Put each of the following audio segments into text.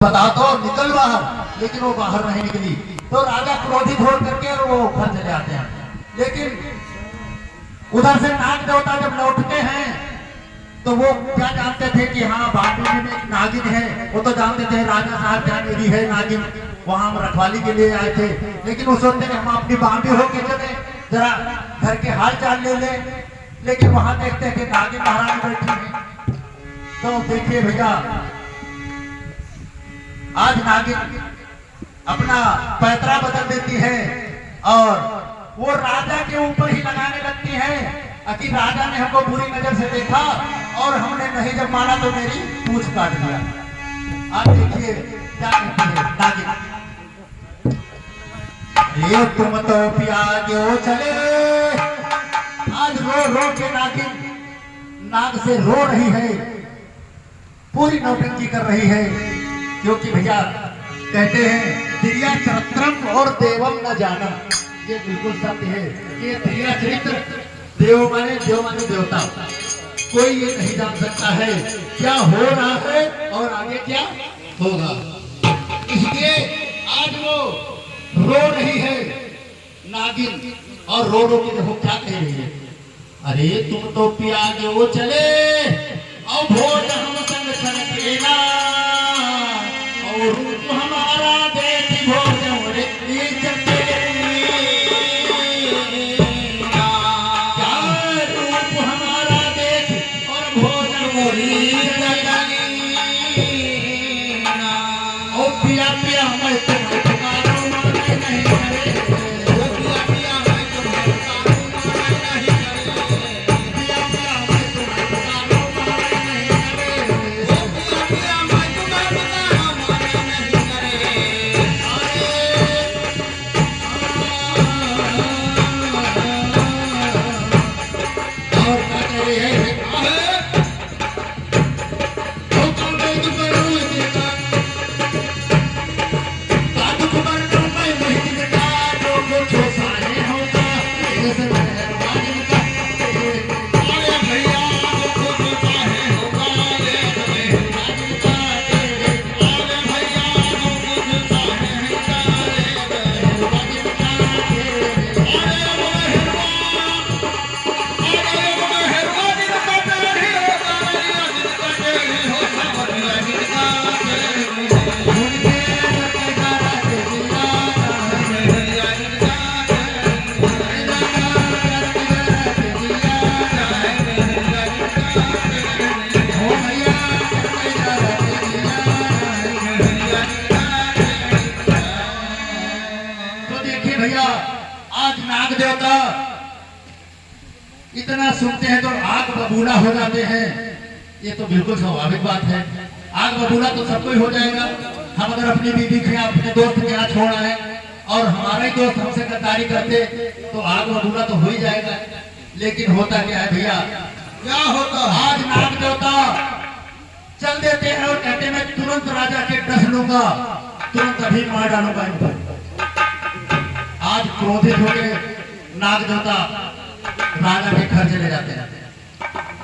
बता तो निकल बाहर, लेकिन वो बाहर नहीं निकली। तो राजा क्रोधित हो करके और वो घर चले आते हैं। लेकिन उधर से नाग देवता जब लौटते हैं तो वो क्या जानते थे कि हाँ बांटने में एक नागिन है। वो तो जानते थे राजा साहब क्या मेरी है नागिन, वहां हम रखवाली के लिए आए थे। लेकिन वो सोचते कि हम अपनी बांडी होके चले, जरा घर के हाल चाल ले ले। लेकिन वहां देखते हैं कि नागिन महारानी बैठी है। तो देखिए भैया, आज नागिन अपना पैतरा बदल देती है और वो राजा के ऊपर ही लगाने लगती है कि राजा ने हमको बुरी नजर से देखा और हमने नहीं जब माना तो मेरी पूंछ काट दिया। आप देखिए क्या कहती है नागिन, ये तुम तो प्याजो चले। आज रो रो के नागिन नाग से रो रही है, पूरी नौटंकी कर रही है। क्योंकि भैया कहते हैं दिया चरित्रम और देवम न जानम, ये बिल्कुल सत्य है। ये दिया चरित्र देव माने देवता, कोई ये नहीं जान सकता है क्या हो रहा है और आगे क्या होगा। इसलिए आज वो रो रही है नागिन, और रो रो के देखो क्या कह रही है, अरे तुम तो प्यागे वो चले और भोज हम संग छनकेला और रूप हमारा देख भोज इतना सुनते हैं तो आग बबूला हो जाते हैं। ये तो बिल्कुल स्वाभाविक बात है, आग बबूला तो सबको ही हो जाएगा। हम अगर अपनी बीवी के अपने दोस्त के यहाँ छोड़ आए और हमारा ही दोस्त हमसे गद्दारी करते तो आग बबूला तो हो ही जाएगा। लेकिन होता क्या है भैया, क्या होता, आज नाग देवता चल देते हैं और कहते मैं तुरंत राजा के डस लूंगा, तुरंत अभी मार डालूंगा इन पर। आज क्रोधित हो गए नाग देवता राजा के घर चले जाते हैं।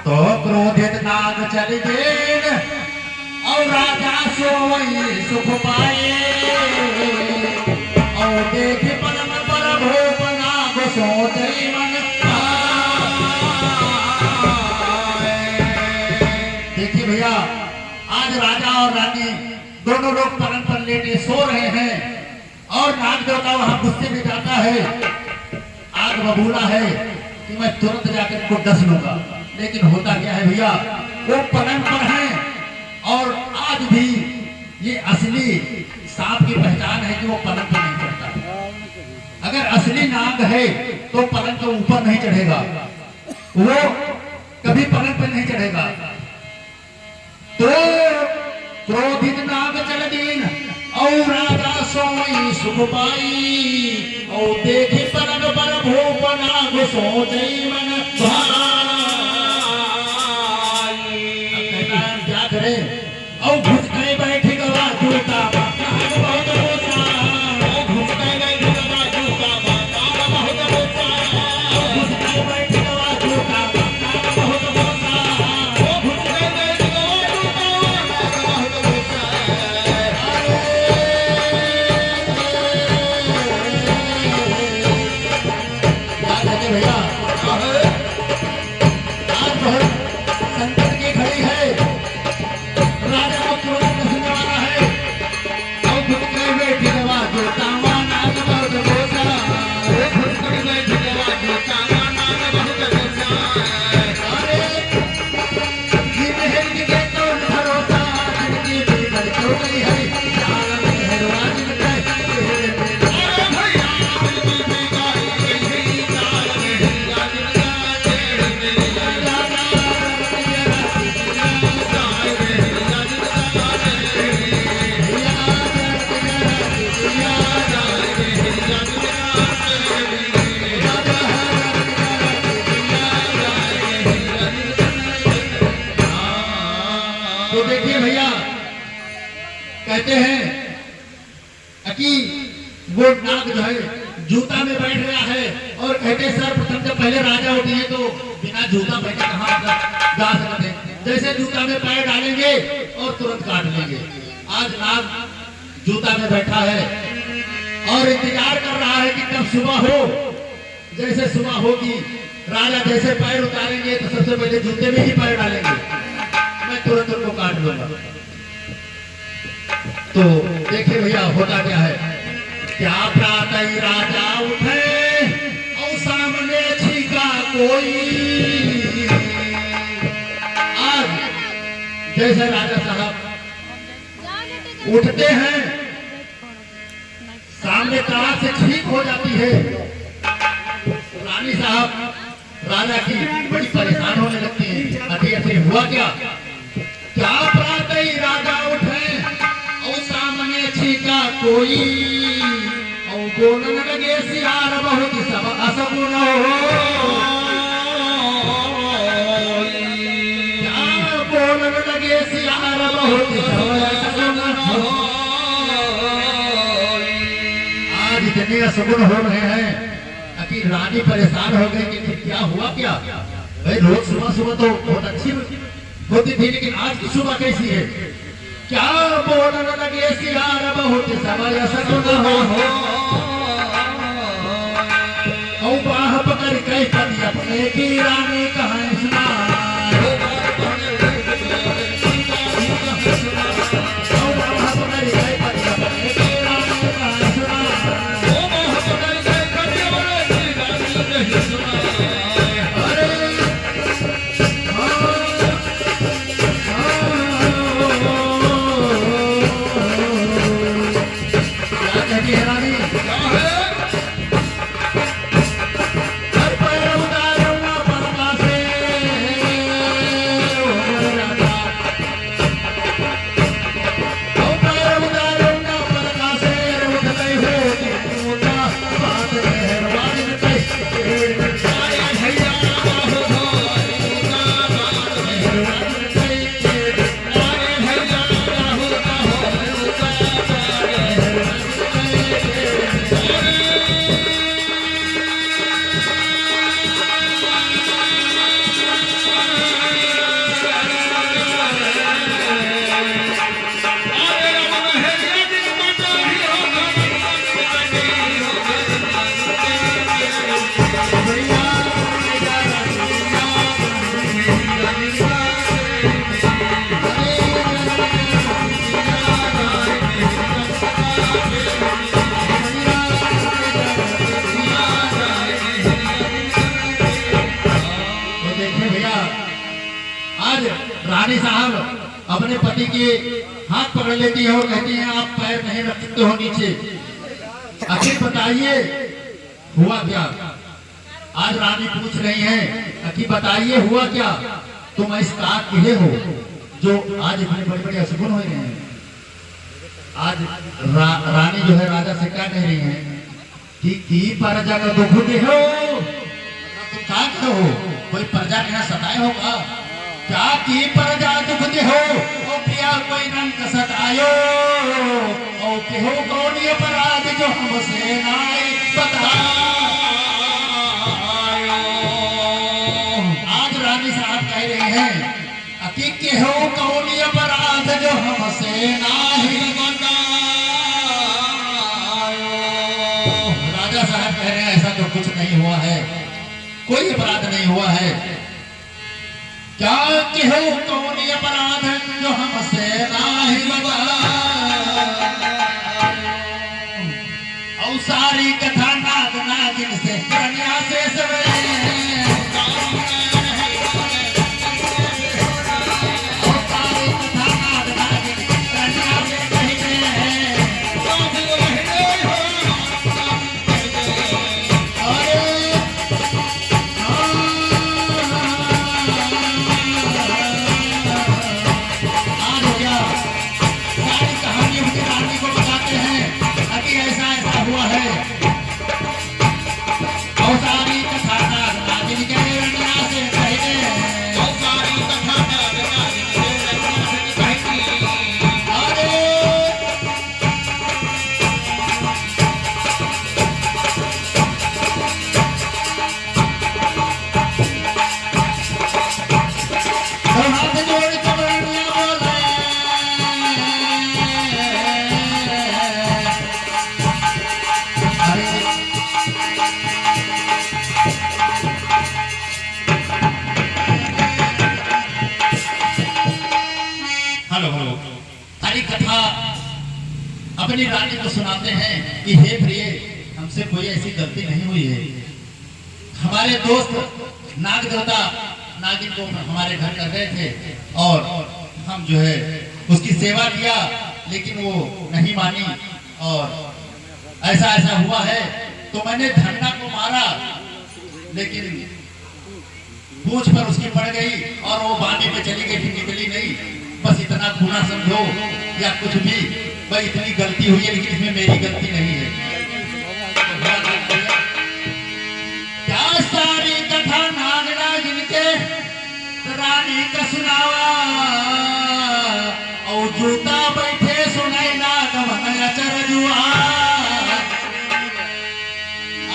तो क्रोधित नाग चले गए और राजा सोई सुख पाए और देखे पलम पर भूप नाग सोचे मन। देखिए भैया, आज राजा और रानी दोनों लोग पलंग पर लेटे सो रहे हैं और नाग देवता वहां गुस्से में जाता है, आग बबूला है कि मैं तुरंत जाकर इनको डस लूंगा। लेकिन होता क्या है भैया, वो पलंग पर हैं और आज भी ये असली सांप की पहचान है कि वो पलंग पर नहीं चढ़ता। अगर असली नाग है तो पलंग के ऊपर नहीं चढ़ेगा, वो कभी पलंग पर नहीं चढ़ेगा। तो क्रोधित नाग चल दीन और राजा सोई सुख पाई और देखे पलंग पर भूप नाग सोचे मन भाई। क्या करे और घुस गए बैठे गवा जूता बहुत रोता, घुस गए बैठे गवा जूता बहुत रोता, घुस गए बैठे गवा जूता बहुत रोता, घुस गए बैठे गवा जूता बहुत रोता। हो गई है जान मेहरबानी तो देखिए भैया कहते हैं कि वो नाग जो है जूता में बैठ गया है और कहते हैं सर्वप्रथम जब पहले राजा होते हैं तो बिना जूता पहने कहाँ जा सकते हैं, जैसे जूता में पैर डालेंगे और तुरंत काट लेंगे। आज नाग जूता में बैठा है और इंतजार कर रहा है कि कब सुबह हो। जैसे सुबह होगी राजा जैसे पैर उतारेंगे तो सबसे पहले जूते में ही पैर डालेंगे, मैं तुरंत उनको काट लूंगा। तो देखिए भैया होता क्या है, क्या प्रातः राजा उठे और सामने छिका कोई। आज जैसे राजा साहब उठते हैं सामने तारा से छींक हो जाती है, रानी साहब राजा की बड़ी परेशान होने लगती है। अभी ऐसे हुआ क्या, क्या प्रातः राजा उठे और सामने छिका कोई और बोलने लगे सियार बहुत सब असगुन हो। क्या बोलने लगे सियार बहुत सब असगुन हो। आज इतने असगुन हो रहे हैं कि रानी परेशान हो गई कि क्या हुआ क्या। भाई रोज सुबह सुबह तो बहुत अच्छी होती थी लेकिन आज की सुबह कैसी है। क्या बोलने लगे सियार बहुत समय असगुन हो। औ बाह पकड़ के पति अपने की रानी कहानी सुना। रानी साहब अपने पति के हाथ पकड़ लेती है और कहती है आप पैर नहीं रख सकते हो नीचे। आखिर बताइए हुआ क्या। आज रानी पूछ रही है कि बताइए हुआ क्या, तुम इस काक किले हो जो आज इतने बड़े बड़े असगुन हो रहे हैं। आज रानी जो है राजा से क्या कह रही है कि प्रजा का दुख दे हो, तुम क्या कहो कोई प्रजा के यहाँ सताए होगा क्या की प्रजा दुख दे हो ओ पिया कोई रंग सतायो ओ के हो कौन ये अपराध जो हमसे नाय बतायो। आज रानी साहब कह रहे हैं कि के हो कौन ये अपराध जो हमसे नाय बतायो। राजा साहब कह रहे हैं ऐसा तो कुछ नहीं हुआ है, कोई अपराध नहीं हुआ है। क्या कहो कौन अपराध जो हमसे नाही और सारी कथा नाग नागिन से कन्या से सवेरे और सारी कथा नाग नागिन कन्या से गोपाल हो हरी कथा अपनी रानी को सुनाते हैं कि हे प्रिय, हमसे कोई ऐसी गलती नहीं हुई है। हमारे दोस्त नाग देवता नागिन को हमारे घर कर रहे थे और हम जो है उसकी सेवा किया, लेकिन वो नहीं मानी और ऐसा ऐसा हुआ है। तो मैंने धन्ना को मारा, लेकिन पूंछ पर उसकी पड़ गई और वो बांधी पे चली गई, फिर निकली नहीं। बस इतना गुना समझो या कुछ भी, भाई इतनी गलती हुई है, लेकिन इसमें मेरी गलती नहीं है। क्या सारी कथा नाग नागिन के रानी का सुनावा, और जूता बैठे सुनाई नाग मन चरजुआ।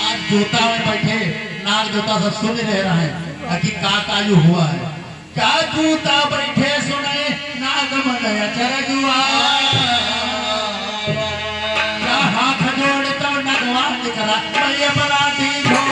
आज जूता में बैठे नाग देवता सब सुन रहे हैं कि का काजू हुआ है। क्या जूता बैठे सुने नाग मन चरजुआ, क्या हाथ जोड़ तो नगवान करा मैं बराती हो।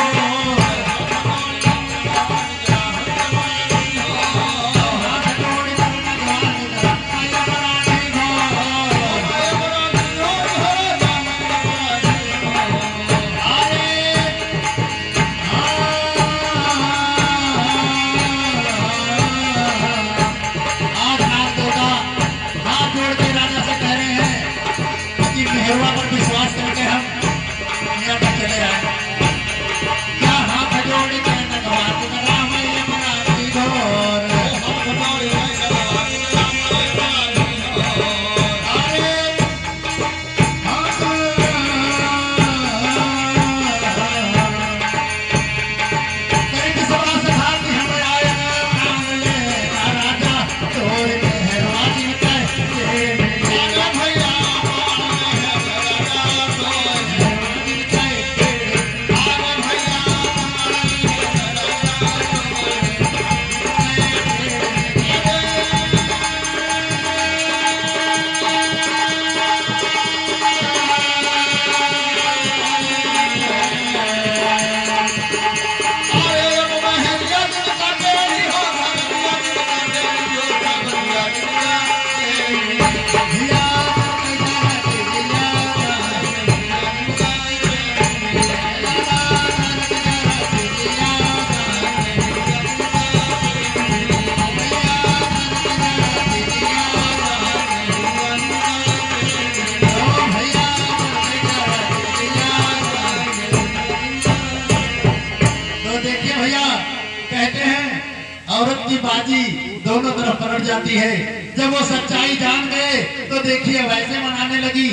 औरत की बाजी दोनों तरफ पलट जाती है। जब वो सच्चाई जान गए तो देखिए वैसे मनाने लगी।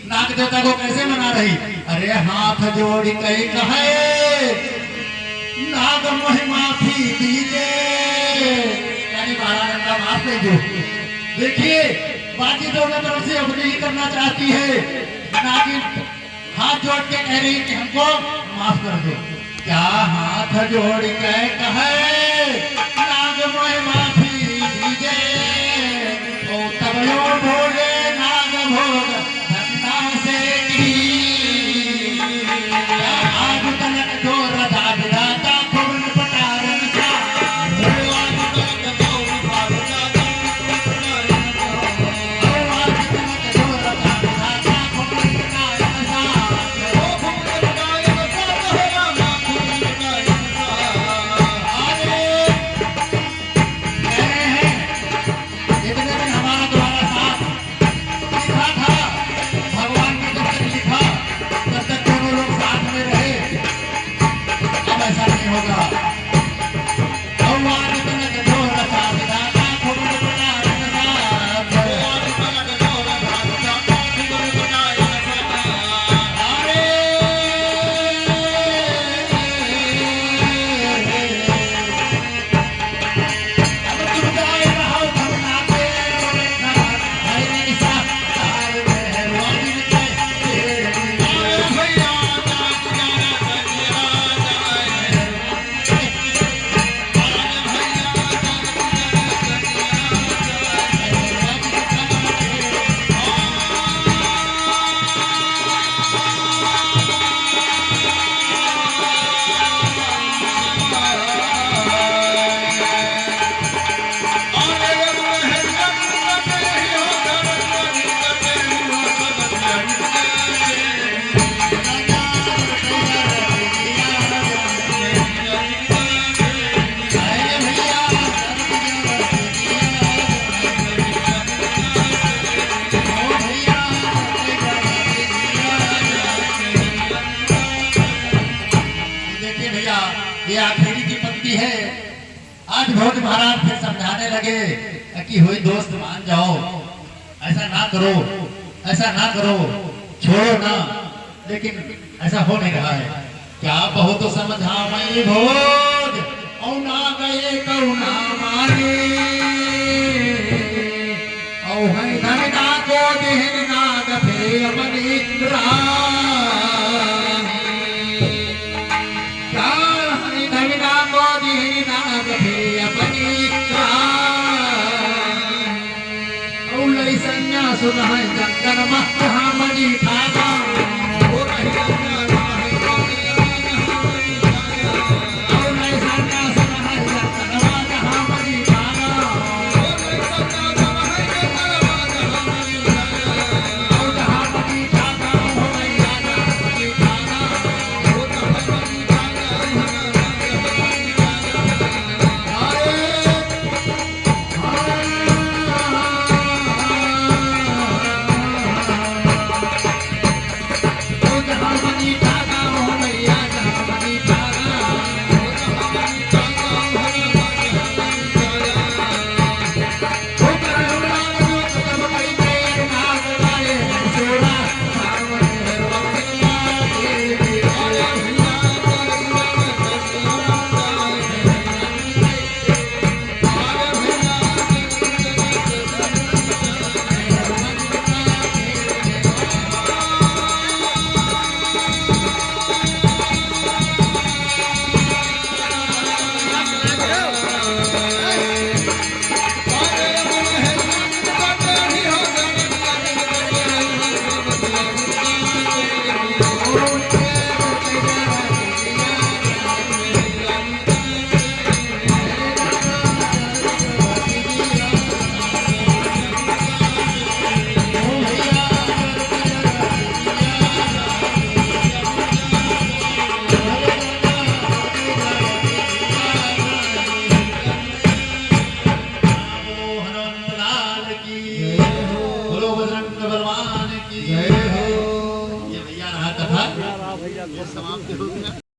नाग देवता को कैसे मना रही, अरे हाथ जोड़ कई कहे नाग मोह माफी दीजे, यानी 12 घंटा माफ कर दो। देखिए बाजी दोनों तरफ से अपनी ही करना चाहती है। नागिन हाथ जोड़ के कह रही कि हमको माफ कर दो। क्या हाथ जोड़ के कहे नाग मोह माफी दीजे, ओ तब यो भोले नाग भोग धन्ना से की। आग तलक जो रधा विधाता खुबन पटारन सा, देती है। आज भोज महाराज फिर समझाने लगे कि हुई दोस्त मान जाओ, ऐसा ना करो, ऐसा ना करो, छोड़ो ना। लेकिन ऐसा हो नहीं रहा है। क्या बहुत समझा मैं भोज और ना गए करुणा माने, और है धनना को देहन नाग फे अपनी क्या है धनना को देहन नाग फे अपनी सुन है जंगल महामणि ठाना समाप्त हो गया।